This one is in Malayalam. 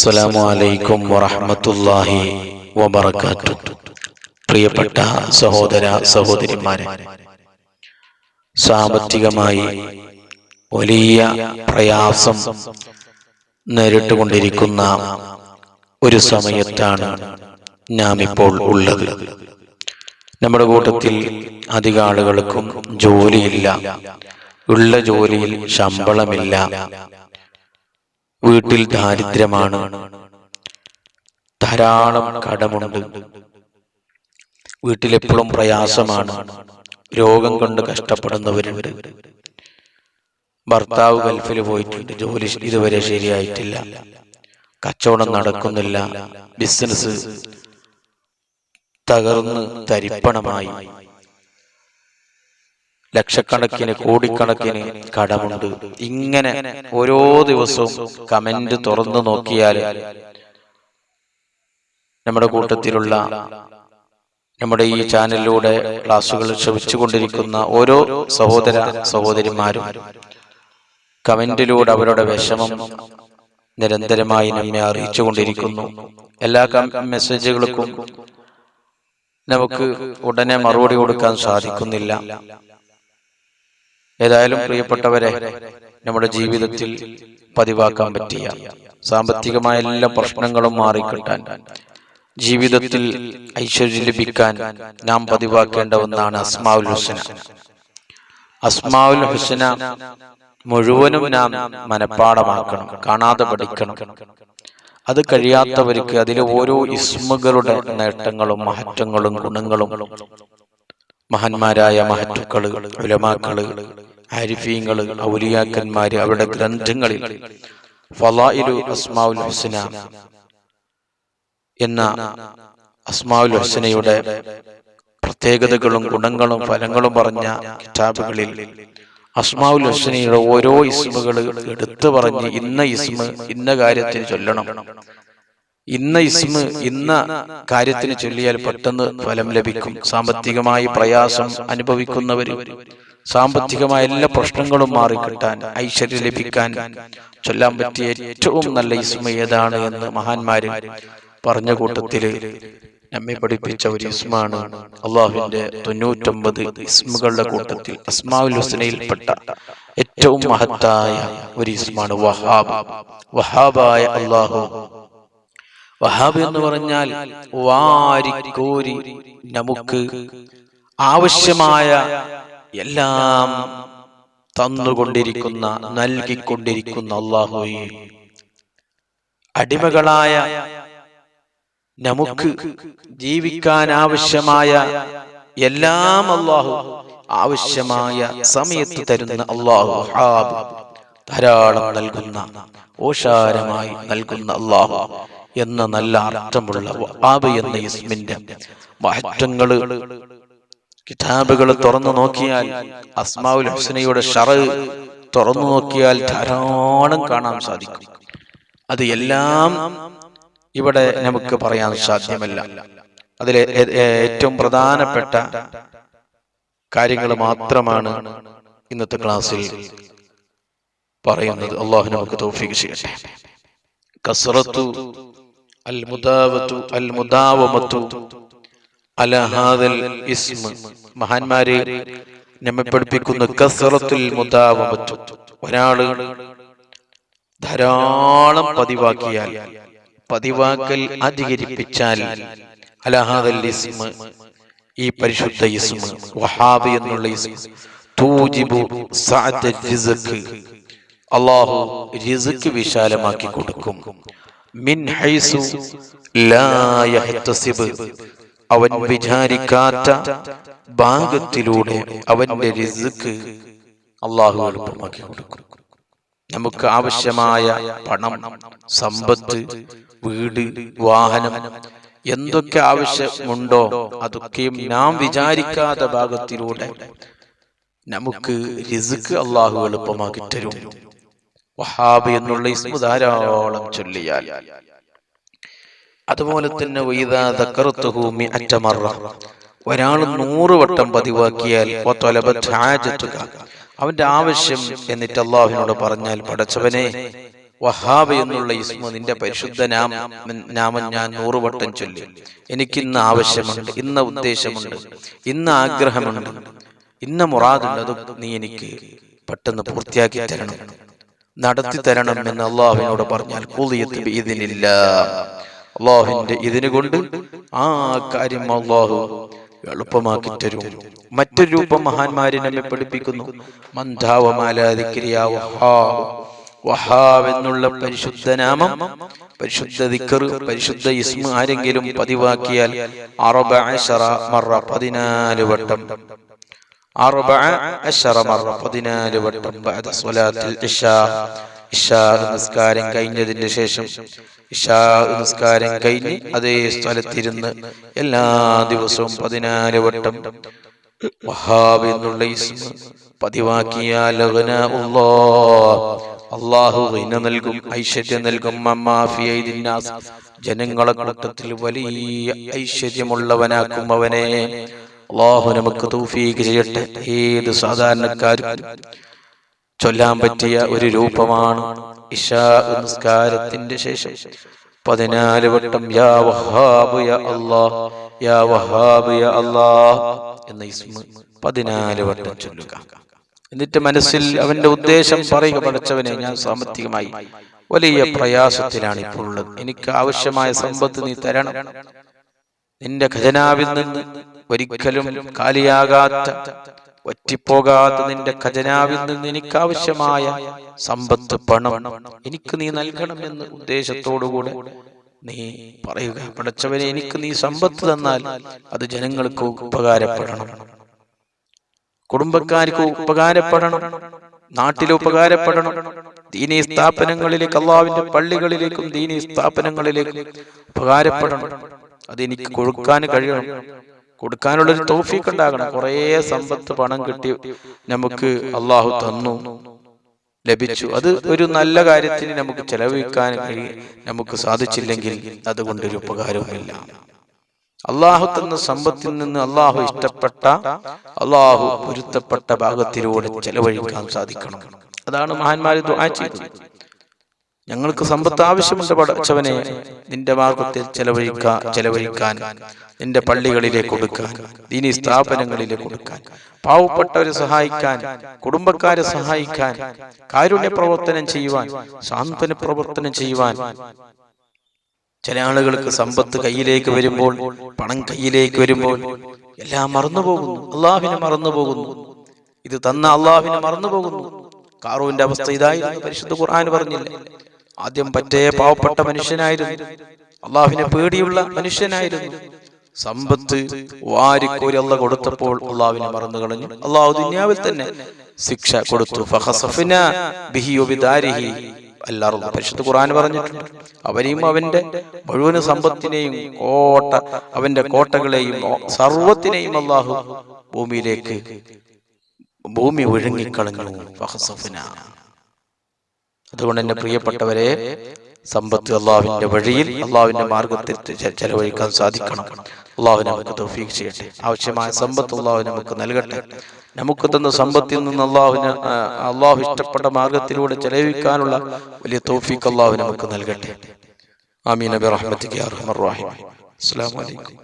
അസ്സലാമു അലൈക്കും വറഹ്മത്തുള്ളാഹി വബറകാതുഹു. പ്രിയപ്പെട്ട സഹോദര സഹോദരിമാരെ, സാമ്പത്തികമായി വലിയ പ്രയാസം നേരിട്ടുകൊണ്ടിരിക്കുന്ന ഒരു സമയത്താണ് നാം ഇപ്പോൾ ഉള്ളത്. നമ്മുടെ കൂട്ടത്തിൽ അധിക ആളുകൾക്കും ജോലിയില്ല, ഉള്ള ജോലിയിൽ ശമ്പളമില്ല, വീട്ടിൽ ദാരിദ്ര്യമാണ്, ധാരാളം കടമുണ്ട്, വീട്ടിലെപ്പോഴും പ്രയാസമാണ്, രോഗം കൊണ്ട് കഷ്ടപ്പെടുന്നവരുണ്ട്, ഭർത്താവ് ഗൾഫിൽ പോയിട്ടുണ്ട്, ജോലി ഇതുവരെ ശരിയായിട്ടില്ല, കച്ചവടം നടക്കുന്നില്ല, ബിസിനസ് തകർന്ന് തരിപ്പണമായി, ലക്ഷക്കണക്കിന് കോടിക്കണക്കിന് കടമുണ്ട്. ഇങ്ങനെ ഓരോ ദിവസവും കമന്റ് തുറന്നു നോക്കിയാൽ നമ്മുടെ കൂട്ടത്തിലുള്ള, നമ്മുടെ ഈ ചാനലിലൂടെ ക്ലാസ്സുകൾ ശ്രമിച്ചുകൊണ്ടിരിക്കുന്ന ഓരോ സഹോദര സഹോദരിമാരും കമന്റിലൂടെ അവരുടെ വിഷമം നിരന്തരമായി നമ്മെ അറിയിച്ചുകൊണ്ടിരിക്കുന്നു. എല്ലാ മെസ്സേജുകൾക്കും നമുക്ക് ഉടനെ മറുപടി കൊടുക്കാൻ സാധിക്കുന്നില്ല. ഏതായാലും പ്രിയപ്പെട്ടവരെ, നമ്മുടെ ജീവിതത്തിൽ പതിവാക്കാൻ പറ്റിയ സാമ്പത്തികമായ എല്ലാ പ്രശ്നങ്ങളും മാറിക്കിട്ടാൻ, ജീവിതത്തിൽ ഐശ്വര്യം ലഭിക്കാൻ നാം പതിവാക്കേണ്ട ഒന്നാണ് അസ്മാഉൽ ഹുസ്ന. അസ്മാഉൽ ഹുസ്ന മുഴുവനും നാം മനഃപ്പാഠമാക്കണം, കാണാതെ പഠിക്കണം. അത് കഴിയാത്തവർക്ക് അതിലെ ഓരോ ഇസ്മുകളുടെ നേട്ടങ്ങളും മഹത്വങ്ങളും ഗുണങ്ങളും മഹാന്മാരായ മഹത്തുക്കള്, ഉലമാക്കള്, ആരിഫീങ്ങള്, ഔലിയാക്കന്മാര് അവരുടെ ഗ്രന്ഥങ്ങളിൽ ഫളായിലു അസ്മാഉൽ ഹുസ്ന എന്ന അസ്മാഉൽ ഹുസ്നയുടെ പ്രത്യേകതകളും ഗുണങ്ങളും ഫലങ്ങളും പറഞ്ഞ കിതാബുകളിൽ അസ്മാഉൽ ഹുസ്നയുടെ ഓരോ ഇസ്മുകൾ എടുത്തു പറഞ്ഞ് ഇന്ന ഇസ്മ ഇന്ന കാര്യത്തിന് ചൊല്ലണം, ഇന്ന ഇസ്മ ഇന്ന കാര്യത്തിന് ചൊല്ലിയാൽ പെട്ടെന്ന് ഫലം ലഭിക്കും. സാമ്പത്തികമായി പ്രയാസം അനുഭവിക്കുന്നവര്, സാമ്പത്തികമായ എല്ലാ പ്രശ്നങ്ങളും മാറിക്കിട്ടാൻ, ഐശ്വര്യം ലഭിക്കാൻ ചൊല്ലാൻ പറ്റിയ ഏറ്റവും നല്ല ഇസ്മ ഏതാണ് എന്ന് മഹാന്മാര് പറഞ്ഞ കൂട്ടത്തില് നമ്മെ പഠിപ്പിച്ച ഒരു ഇസ്മാണ് അള്ളാഹുവിന്റെ 99 ഇസ്മുകളുടെ കൂട്ടത്തിൽ അസ്മാഉൽ ഹുസ്നയിൽപ്പെട്ട ഏറ്റവും മഹത്തായ ഒരു ഇസ്മാണ് വഹാബ്. വഹാബായ അള്ളാഹു. വഹാബ് എന്ന് പറഞ്ഞാൽ വാരിക്കോരി നമുക്ക് ആവശ്യമായ എല്ലാം തന്നുകൊണ്ടിരിക്കുന്ന, നൽകിക്കൊണ്ടിരിക്കുന്ന അള്ളാഹുവേ, അടിമകളായ നമുക്ക് ജീവിക്കാൻ ആവശ്യമായ എല്ലാം അള്ളാഹു ആവശ്യമായ സമയത്ത് തരുന്ന അള്ളാഹു വഹാബ്, ധാരാളം നൽകുന്ന, ഓശാരമായി നൽകുന്ന അള്ളാഹു എന്ന നല്ല അർത്ഥമുള്ള വഹാബ് എന്ന ഇസ്മിന്റെ മഹത്വങ്ങള് കിതാബുകൾ തുറന്നു നോക്കിയാൽ, അസ്മാഉൽ ഹുസ്നയുടെ ഷറഹ് തുറന്നു നോക്കിയാൽ ധാരാളം കാണാൻ സാധിക്കും. അത് എല്ലാം ഇവിടെ നമുക്ക് പറയാൻ സാധ്യമല്ല. അതിലെ ഏറ്റവും പ്രധാനപ്പെട്ട കാര്യങ്ങൾ മാത്രമാണ് ഇന്നത്തെ ക്ലാസ്സിൽ പറയുന്നത്. അല്ലാഹു നമുക്ക് തൗഫീഖ് ചെയ്യട്ടെ. കസ്റത്തു അൽ മുദാവതു അൽ മുദാവമതു അലാ ഹാദൽ ഇസ്മ. മഹാന്മാരെ നമ്മെ പഠിപ്പിക്കുന്ന കസ്റത്തുൽ മുദാവമതു, ഒരാള് ധാരാളം പതിവാക്കിയാൽ, പതിവാക്കൽ അധികരിപ്പിച്ചാൽ, അലാ ഹാദൽ ഇസ്മ, ഈ പരിശുദ്ധ ഇസ്മ വഹാബ് എന്നുള്ള ഇസ്മ, തൂജിബു സഅത റിസ്ഖ്, അല്ലാഹു റിസ്ഖ് വിശാലമാക്കി കൊടുക്കും. മിൻ ഹൈസു ലാ യഹ്തസിബ്, അവൻ വിചാരിക്കാത്ത ഭാഗത്തിലൂടെ അവന്റെ റിസ്ഖ് അല്ലാഹു എളുപ്പമാക്കി കൊടുക്കും. നമുക്ക് ആവശ്യമായ പണം, സമ്പത്ത്, വീട്, വാഹനം, എന്തൊക്കെ ആവശ്യമുണ്ടോ അതൊക്കെയും നാം വിചാരിക്കാത്ത ഭാഗത്തിലൂടെ നമുക്ക് റിസ്ഖ് അല്ലാഹു എളുപ്പമാക്കി തരും. വഹാബ് എന്നുള്ള ഇസ്മു ധാരാളം ചൊല്ലിയാൽ. അതുപോലെ തന്നെ വഇദാ ദക്കറതുഹു മിഅത മറ, ഒരാൾ 100 വട്ടം പതിവാക്കിയാൽ വതലബത് ഹാജതുക, അവന്റെ ആവശ്യം എന്നിട്ട് അള്ളാഹുവിനോട് പറഞ്ഞാൽ, പടച്ചവനെ വഹാബ് എന്നുള്ള ഇസ്മ നിന്റെ പരിശുദ്ധ നാമം ഞാൻ 100 വട്ടം ചൊല്ലി. എനിക്കിന്ന് ആവശ്യമുണ്ട്, ഇന്ന ഉദ്ദേശമുണ്ട്, ഇന്ന ആഗ്രഹമുണ്ട്, ഇന്ന മുറാദുണ്ട്, അത് നീ എനിക്ക് പെട്ടെന്ന് പൂർത്തിയാക്കി തരണം, നടത്തി തരണം എന്ന് അള്ളാഹുവിനോട് പറഞ്ഞാൽ അള്ളാഹുവിന്റെ ഇതിന് കൊണ്ട് ആ കാര്യം അള്ളാഹു എളുപ്പമാക്കി തരും. മറ്റൊരു രൂപം മഹാന്മാരെ നമ്മെ പഠിപ്പിക്കുന്നു. വഹാബ് എന്നുള്ള പരിശുദ്ധ നാമം, പരിശുദ്ധ ദിക്ർ, പരിശുദ്ധ ഇസ്മ ആരെങ്കിലും പതിവാക്കിയാൽ 14 വട്ടം 14 വട്ടം ബഅദ സ്വലാത്തിൽ ഇശാ നിസ്കാരം കഴിഞ്ഞതിന് ശേഷം, ഇശാ നിസ്കാരം കഴിഞ്ഞ് അതേ സ്ഥലത്തിരുന്ന് എല്ലാ ദിവസവും 14 വട്ടം വഹാബ് എന്നുള്ള ഇസ്മ പതിവാക്കിയാൽ അല്ലാഹു ഗിന നൽകും, ഐശ്വര്യം നൽകും. ജനങ്ങളെ കൂട്ടത്തിൽ വലിയ ഐശ്വര്യമുള്ളവനാക്കും അവനെ. അല്ലാഹു നമുക്ക് തൗഫീഖ് ചെയ്യട്ടെ. ഏത് സാധാരണക്കാരും ചൊല്ലാൻ പറ്റിയ ഒരു രൂപമാണ് ഇശാ നിസ്കാരത്തിന്റെ ശേഷം 14 വട്ടം യാ വഹാബ് യാ അല്ലാഹ്, യാ വഹാബ് യാ അല്ലാഹ് എന്ന ഇസ്മ 14 വട്ടം ചൊല്ലുക. എന്നിട്ട് മനസ്സിൽ അവന്റെ ഉദ്ദേശം പറയുക, പടച്ചവനെ, ഞാൻ സാമ്പത്തികമായി വലിയ പ്രയാസത്തിലാണ് ഇപ്പോൾ ഉള്ളത്, എനിക്ക് ആവശ്യമായ സമ്പത്ത് നീ തരണം. നിന്റെ ഖജനാവിൽ നിന്ന് ഒരിക്കലും കാലിയാകാത്ത, ഒറ്റിപ്പോകാത്ത നിന്റെ ഖജനാവിൽ നിന്ന് എനിക്കാവശ്യമായ സമ്പത്ത്, പണം എനിക്ക് നീ നൽകണം എന്ന ഉദ്ദേശത്തോടുകൂടെ നീ പറയുക, പടച്ചവനെ, എനിക്ക് നീ സമ്പത്ത് തന്നാൽ അത് ജനങ്ങൾക്ക് ഉപകാരപ്പെടണം, കുടുംബക്കാർക്ക് ഉപകാരപ്പെടണം, നാട്ടിൽ ഉപകാരപ്പെടണം, ദീനീ സ്ഥാപനങ്ങളിലേക്ക്, അല്ലാഹുവിന്റെ പള്ളികളിലേക്കും ദീനീ സ്ഥാപനങ്ങളിലേക്കും ഉപകാരപ്പെടണം. അതെനിക്ക് കൊടുക്കാൻ കഴിയണം, കൊടുക്കാനുള്ളൊരു തൗഫീഖ് ഉണ്ടാകണം. കുറേ സമ്പത്ത്, പണം കിട്ടി നമുക്ക് അള്ളാഹു തന്നു, ലഭിച്ചു, അത് ഒരു നല്ല കാര്യത്തിന് നമുക്ക് ചെലവഴിക്കാൻ നമുക്ക് സാധിച്ചില്ലെങ്കിൽ അതുകൊണ്ടൊരു ഉപകാരവുമില്ല. അള്ളാഹു തന്ന സമ്പത്തിൽ നിന്ന് അള്ളാഹു ഇഷ്ടപ്പെട്ട, അള്ളാഹു പൊരുത്തപ്പെട്ട ഭാഗത്തിലൂടെ ചെലവഴിക്കാൻ സാധിക്കണം. അതാണ് മഹാന്മാര് ദുആ ചെയ്തത്. ഞങ്ങൾക്ക് സമ്പത്ത് ആവശ്യമുണ്ട് പടച്ചവനെ, നിന്റെ മാർഗത്തിൽ ചെലവഴിക്കാൻ, നിന്റെ പള്ളികളിലേക്ക് കൊടുക്കാൻ, ദീനീ സ്ഥാപനങ്ങളിലേക്ക് കൊടുക്കാൻ, പാവപ്പെട്ടവരെ സഹായിക്കാൻ, കുടുംബക്കാരെ സഹായിക്കാൻ, കാരുണ്യ പ്രവർത്തനം ചെയ്യുവാൻ, സാന്ത്വന പ്രവർത്തനം ചെയ്യുവാൻ. ചില ആളുകൾക്ക് സമ്പത്ത് കയ്യിലേക്ക് വരുമ്പോൾ, പണം കയ്യിലേക്ക് വരുമ്പോൾ എല്ലാം മറന്നുപോകുന്നു, അള്ളാഹുവിനെ മറന്നുപോകുന്നു, ഇത് തന്ന അള്ളാഹുവിനെ മറന്നുപോകുന്നു. ഖാറൂന്റെ അവസ്ഥ ഇതായിരുന്നു. പരിശുദ്ധ ഖുർആൻ പറഞ്ഞില്ലേ, ആദ്യം പറ്റേ പാവപ്പെട്ട മനുഷ്യനായിരുന്നു, അള്ളാഹുവിനെ പേടിയുള്ള മനുഷ്യനായിരുന്നു. സമ്പത്ത് വാരിക്കോരി അള്ളാഹ് കൊടുത്തപ്പോൾ അള്ളാഹുവിനെ മറന്നു കളഞ്ഞു. അള്ളാഹു ദുനിയാവിൽ തന്നെ ശിക്ഷ കൊടുത്തു. ഫഖസഫ്നാ ബിഹി വബിദാരിഹി അൽ-അർദ്. പരിശുദ്ധ ഖുർആൻ പറഞ്ഞിട്ടുണ്ട്, അവനെയും അവന്റെ മുഴുവൻ സമ്പത്തിനെയും അവന്റെ കോട്ടകളെയും സർവ്വത്തിനെയും അള്ളാഹു ഭൂമി ഒഴുങ്ങിക്കളഞ്ഞു. ഫഖസഫ്നാ. അതുകൊണ്ട് എന്റെ പ്രിയപ്പെട്ടവരെ, സമ്പത്ത് അള്ളാഹുവിന്റെ വഴിയിൽ, അള്ളാഹുവിന്റെ മാർഗത്തിൽ ചെലവഴിക്കാൻ സാധിക്കണം. അള്ളാഹു നമുക്ക് തൗഫീഖ് ചെയ്യട്ടെ. ആവശ്യമായ സമ്പത്ത് അള്ളാഹു നമുക്ക് നൽകട്ടെ. നമുക്ക് തന്ന സമ്പത്തിൽ നിന്ന് അള്ളാഹു ഇഷ്ടപ്പെട്ട മാർഗത്തിലൂടെ ചെലവഴിക്കാനുള്ള വലിയ തൗഫീഖ് അള്ളാഹു നമുക്ക് നൽകട്ടെ. ആമീൻ ബിറഹ്മതിക യാ അർഹമർ റഹീം. അസ്സലാമു അലൈക്കും.